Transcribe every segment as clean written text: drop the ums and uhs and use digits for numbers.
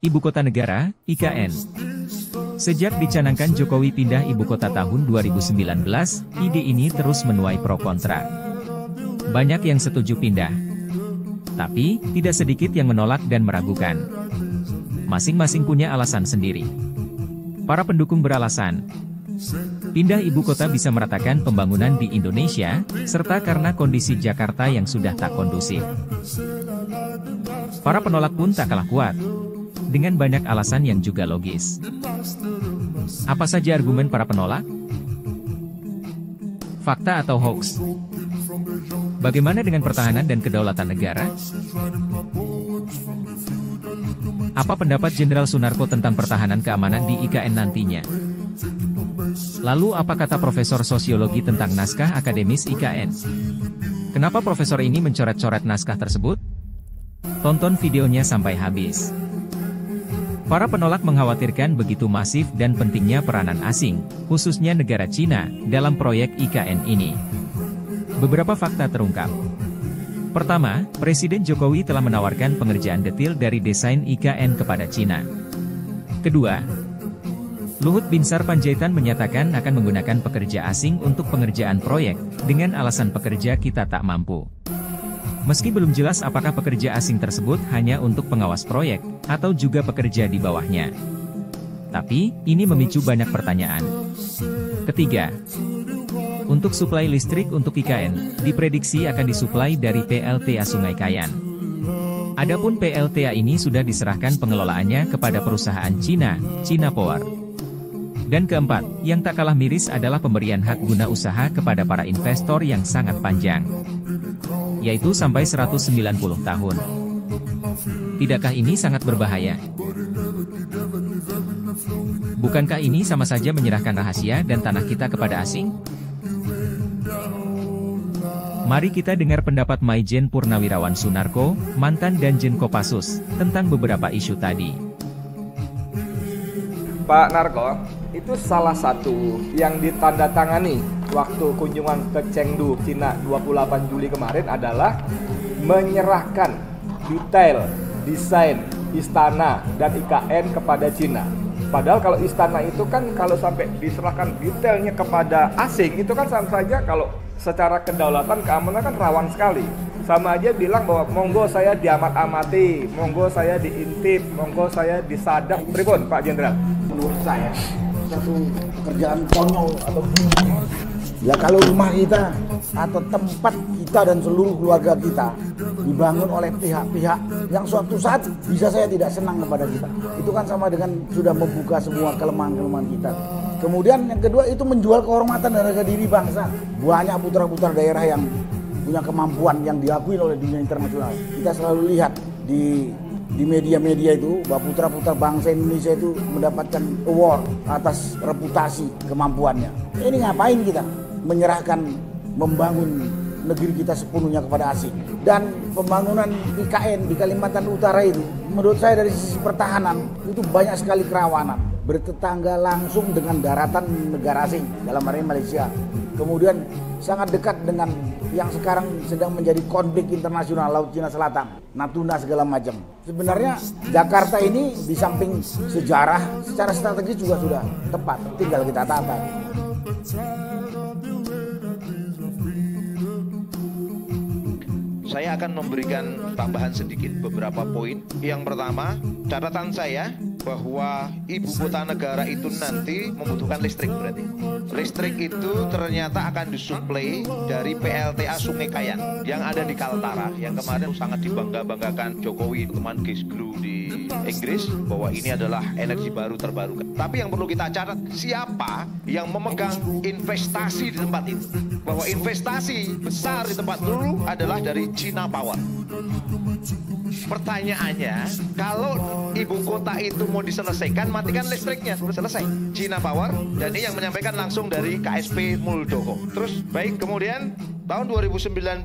Ibu Kota Negara, IKN. Sejak dicanangkan Jokowi pindah ibu kota tahun 2019, ide ini terus menuai pro kontra. Banyak yang setuju pindah, tapi tidak sedikit yang menolak dan meragukan. Masing-masing punya alasan sendiri. Para pendukung beralasan, pindah ibu kota bisa meratakan pembangunan di Indonesia, serta karena kondisi Jakarta yang sudah tak kondusif. Para penolak pun tak kalah kuat, dengan banyak alasan yang juga logis. Apa saja argumen para penolak? Fakta atau hoax? Bagaimana dengan pertahanan dan kedaulatan negara? Apa pendapat Jenderal Sunarko tentang pertahanan keamanan di IKN nantinya? Lalu apa kata Profesor Sosiologi tentang naskah akademis IKN? Kenapa profesor ini mencoret-coret naskah tersebut? Tonton videonya sampai habis. Para penolak mengkhawatirkan begitu masif dan pentingnya peranan asing, khususnya negara Cina, dalam proyek IKN ini. Beberapa fakta terungkap. Pertama, Presiden Jokowi telah menawarkan pengerjaan detail dari desain IKN kepada Cina. Kedua, Luhut Binsar Panjaitan menyatakan akan menggunakan pekerja asing untuk pengerjaan proyek, dengan alasan pekerja kita tak mampu. Meski belum jelas apakah pekerja asing tersebut hanya untuk pengawas proyek, atau juga pekerja di bawahnya. Tapi, ini memicu banyak pertanyaan. Ketiga, untuk suplai listrik untuk IKN, diprediksi akan disuplai dari PLTA Sungai Kayan. Adapun PLTA ini sudah diserahkan pengelolaannya kepada perusahaan Cina, China Power. Dan keempat, yang tak kalah miris adalah pemberian hak guna usaha kepada para investor yang sangat panjang, yaitu sampai 190 tahun. Tidakkah ini sangat berbahaya? Bukankah ini sama saja menyerahkan rahasia dan tanah kita kepada asing? Mari kita dengar pendapat Maijen Purnawirawan Sunarko, mantan Danjen Kopassus, tentang beberapa isu tadi. Pak Narko, itu salah satu yang ditandatangani waktu kunjungan ke Chengdu, Cina 28 Juli kemarin adalah menyerahkan detail desain istana dan IKN kepada Cina. Padahal kalau istana itu kan kalau sampai diserahkan detailnya kepada asing, itu kan sama saja kalau secara kedaulatan keamanan kan rawan sekali. Sama aja bilang bahwa monggo saya diamat-amati, monggo saya diintip, monggo saya disadap. Pripun Pak Jenderal? Menurut saya satu pekerjaan konyol atau ya kalau rumah kita atau tempat kita dan seluruh keluarga kita dibangun oleh pihak-pihak yang suatu saat bisa saya tidak senang kepada kita, itu kan sama dengan sudah membuka semua kelemahan-kelemahan kita. Kemudian yang kedua itu menjual kehormatan dan harga diri bangsa. Banyak putra-putra daerah yang punya kemampuan yang diakui oleh dunia internasional. Kita selalu lihat di media-media itu bahwa putra-putra bangsa Indonesia itu mendapatkan award atas reputasi kemampuannya. Ini ngapain kita menyerahkan membangun negeri kita sepenuhnya kepada asing? Dan pembangunan IKN di Kalimantan Utara itu menurut saya dari sisi pertahanan itu banyak sekali kerawanan, bertetangga langsung dengan daratan negara asing dalam hal ini Malaysia. Kemudian sangat dekat dengan yang sekarang sedang menjadi konflik internasional Laut Cina Selatan, Natuna segala macam. Sebenarnya Jakarta ini di samping sejarah, secara strategis juga sudah tepat, tinggal kita tata. Saya akan memberikan tambahan sedikit beberapa poin. Yang pertama, catatan saya bahwa ibu kota negara itu nanti membutuhkan listrik berarti. Listrik itu ternyata akan disuplai dari PLTA Sungai Kayan yang ada di Kaltara, yang kemarin sangat dibangga-banggakan Jokowi teman Gisglu di Inggris bahwa ini adalah energi baru terbarukan. Tapi yang perlu kita catat, siapa yang memegang investasi di tempat itu? Bahwa investasi besar di tempat dulu adalah dari China Power. Pertanyaannya, kalau ibu kota itu mau diselesaikan, matikan listriknya, selesai. China Power, dan ini yang menyampaikan langsung dari KSP Muldoko. Terus, baik, kemudian tahun 2019,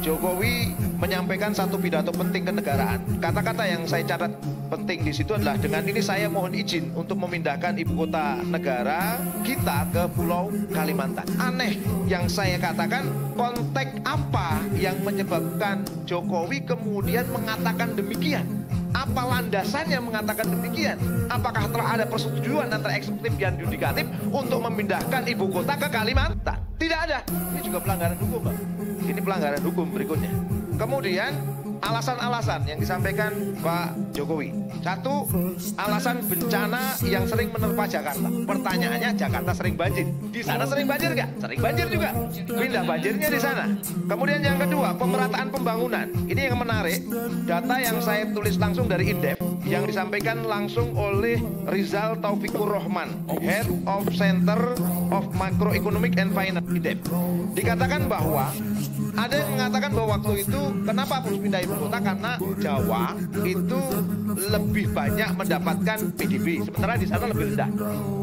Jokowi menyampaikan satu pidato penting kenegaraan. Kata-kata yang saya catat penting di situ adalah, dengan ini saya mohon izin untuk memindahkan ibu kota negara kita ke Pulau Kalimantan. Aneh yang saya katakan, konteks apa yang menyebabkan Jokowi kemudian mengatakan demikian? Apa landasannya mengatakan demikian? Apakah telah ada persetujuan antara eksekutif dan yudikatif untuk memindahkan ibu kota ke Kalimantan? Tidak ada. Ini juga pelanggaran hukum, Pak. Ini pelanggaran hukum berikutnya. Kemudian alasan-alasan yang disampaikan Pak Jokowi. Satu, alasan bencana yang sering menerpa Jakarta. Pertanyaannya, Jakarta sering banjir. Di sana sering banjir nggak? Sering banjir juga. Pindah banjirnya di sana. Kemudian yang kedua, pemerataan pembangunan. Ini yang menarik. Data yang saya tulis langsung dari Indef, yang disampaikan langsung oleh Rizal Taufikur Rahman, Head of Center of Macroeconomic and Finance Indef. Dikatakan bahwa ada yang mengatakan bahwa waktu itu kenapa harus pindah ibu kota, karena Jawa itu lebih banyak mendapatkan PDB, sementara di sana lebih rendah.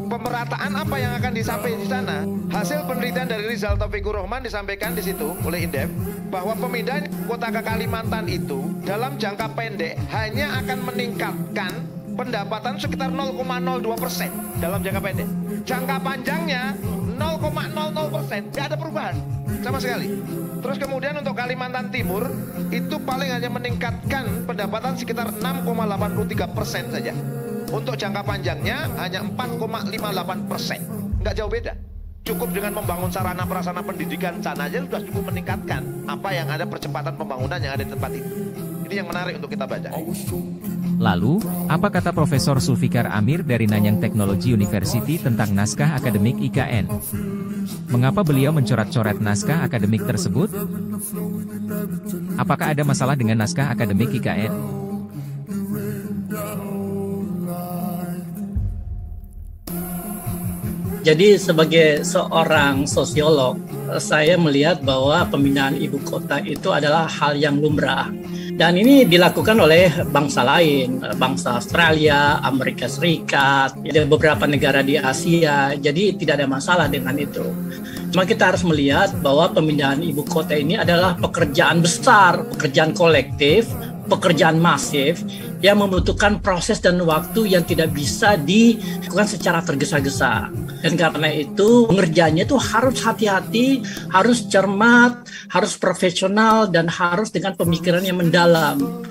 Pemerataan apa yang akan disampaikan di sana? Hasil penelitian dari Rizal Taufikur Rahman disampaikan di situ oleh Indef bahwa pemindahan kota ke Kalimantan itu dalam jangka pendek hanya akan meningkatkan pendapatan sekitar 0,02% dalam jangka pendek. Jangka panjangnya 0,00%, tidak ada perubahan sama sekali. Terus kemudian untuk Kalimantan Timur itu paling hanya meningkatkan pendapatan sekitar 6,83% saja. Untuk jangka panjangnya hanya 4,58%. Nggak jauh beda. Cukup dengan membangun sarana prasarana pendidikan sana aja sudah cukup meningkatkan apa yang ada percepatan pembangunan yang ada di tempat itu. Ini yang menarik untuk kita baca. Lalu, apa kata Profesor Zulfikar Amir dari Nanyang Technology University tentang naskah akademik IKN? Mengapa beliau mencoret-coret naskah akademik tersebut? Apakah ada masalah dengan naskah akademik IKN? Jadi sebagai seorang sosiolog, saya melihat bahwa pemindahan ibu kota itu adalah hal yang lumrah. Dan ini dilakukan oleh bangsa lain, bangsa Australia, Amerika Serikat, ada beberapa negara di Asia, jadi tidak ada masalah dengan itu. Cuma kita harus melihat bahwa pemindahan ibu kota ini adalah pekerjaan besar, pekerjaan kolektif, pekerjaan masif yang membutuhkan proses dan waktu yang tidak bisa dilakukan secara tergesa-gesa. Dan karena itu pengerjaannya itu harus hati-hati, harus cermat, harus profesional, dan harus dengan pemikiran yang mendalam.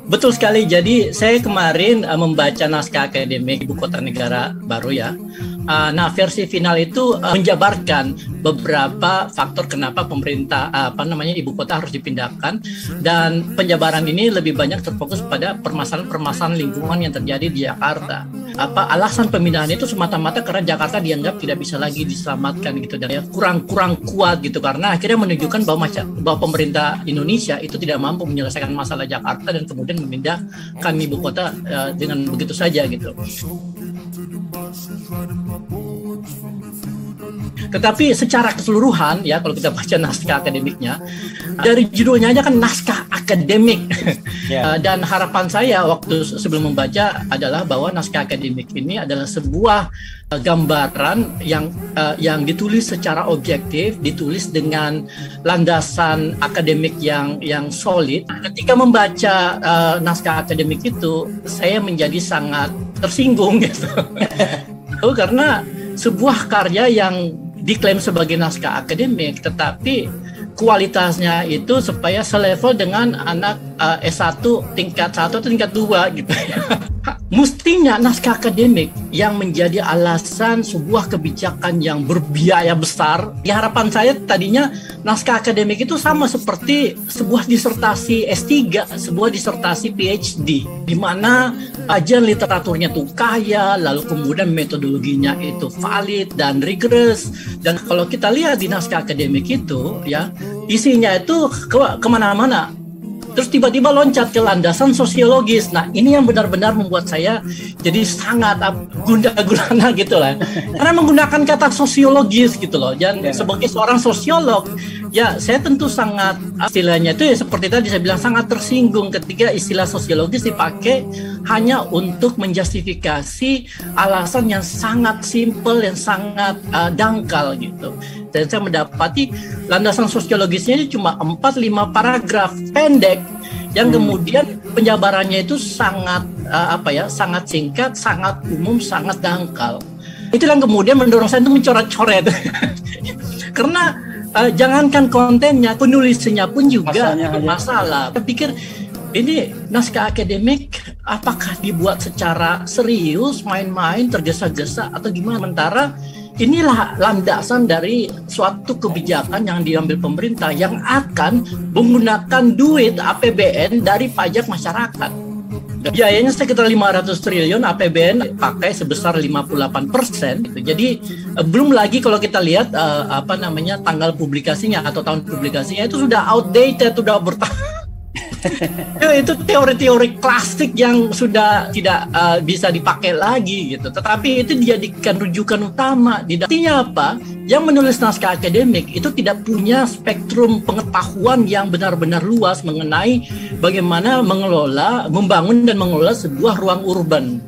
Betul sekali, jadi saya kemarin membaca naskah akademik Ibu Kota Negara Baru ya. Nah, versi final itu menjabarkan beberapa faktor kenapa pemerintah ibu kota harus dipindahkan, dan penjabaran ini lebih banyak terfokus pada permasalahan-permasalahan lingkungan yang terjadi di Jakarta. Alasan pemindahan itu semata-mata karena Jakarta dianggap tidak bisa lagi diselamatkan gitu, dan ya kurang kuat gitu, karena akhirnya menunjukkan bahwa pemerintah Indonesia itu tidak mampu menyelesaikan masalah Jakarta dan kemudian memindahkan ibu kota dengan begitu saja gitu. Tetapi secara keseluruhan ya, kalau kita baca naskah akademiknya, dari judulnya aja kan naskah akademik. Dan harapan saya waktu sebelum membaca adalah bahwa naskah akademik ini adalah sebuah gambaran yang ditulis secara objektif, ditulis dengan landasan akademik yang solid. Ketika membaca naskah akademik itu, saya menjadi sangat tersinggung gitu. Karena sebuah karya yang diklaim sebagai naskah akademik, tetapi kualitasnya itu supaya selevel dengan anak S1 tingkat 1 atau tingkat 2 gitu ya. Mestinya naskah akademik yang menjadi alasan sebuah kebijakan yang berbiaya besar. Di harapan saya tadinya naskah akademik itu sama seperti sebuah disertasi S3, sebuah disertasi PhD, di mana kajian literaturnya itu kaya, lalu kemudian metodologinya itu valid dan rigorous. Dan kalau kita lihat di naskah akademik itu ya, isinya itu kemana-mana. Terus tiba-tiba loncat ke landasan sosiologis. Nah, ini yang benar-benar membuat saya jadi sangat gundah-gulana gitu lah. Karena menggunakan kata sosiologis gitu loh. Dan sebagai seorang sosiolog, ya saya tentu sangat, istilahnya itu ya seperti tadi saya bilang, sangat tersinggung ketika istilah sosiologis dipakai hanya untuk menjustifikasi alasan yang sangat simpel, yang sangat dangkal gitu. Dan saya mendapati landasan sosiologisnya ini cuma 4-5 paragraf pendek yang kemudian penjabarannya itu sangat sangat singkat, sangat umum, sangat dangkal. Itu yang kemudian mendorong saya untuk mencoret-coret. Karena jangankan kontennya, penulisnya pun juga Masalahnya masalah. Saya pikir ini naskah akademik apakah dibuat secara serius, main-main, tergesa-gesa atau gimana? Sementara inilah landasan dari suatu kebijakan yang diambil pemerintah yang akan menggunakan duit APBN dari pajak masyarakat. Biayanya sekitar 500 triliun, APBN pakai sebesar 58%. Gitu. Jadi belum lagi kalau kita lihat tanggal publikasinya atau tahun publikasinya itu sudah outdated, sudah itu teori-teori klasik yang sudah tidak bisa dipakai lagi gitu. Tetapi itu dijadikan rujukan utama. Artinya apa? Yang menulis naskah akademik itu tidak punya spektrum pengetahuan yang benar-benar luas mengenai bagaimana membangun dan mengelola sebuah ruang urban.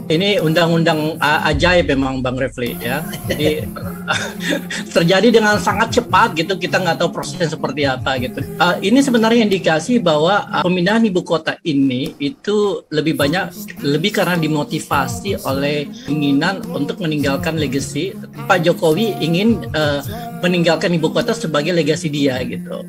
Ini undang-undang ajaib memang Bang Refli ya. Jadi terjadi dengan sangat cepat gitu, kita nggak tahu prosesnya seperti apa gitu. Ini sebenarnya indikasi bahwa pemindahan ibu kota ini itu lebih karena dimotivasi oleh keinginan untuk meninggalkan legacy. Pak Jokowi ingin meninggalkan ibu kota sebagai legasi dia gitu.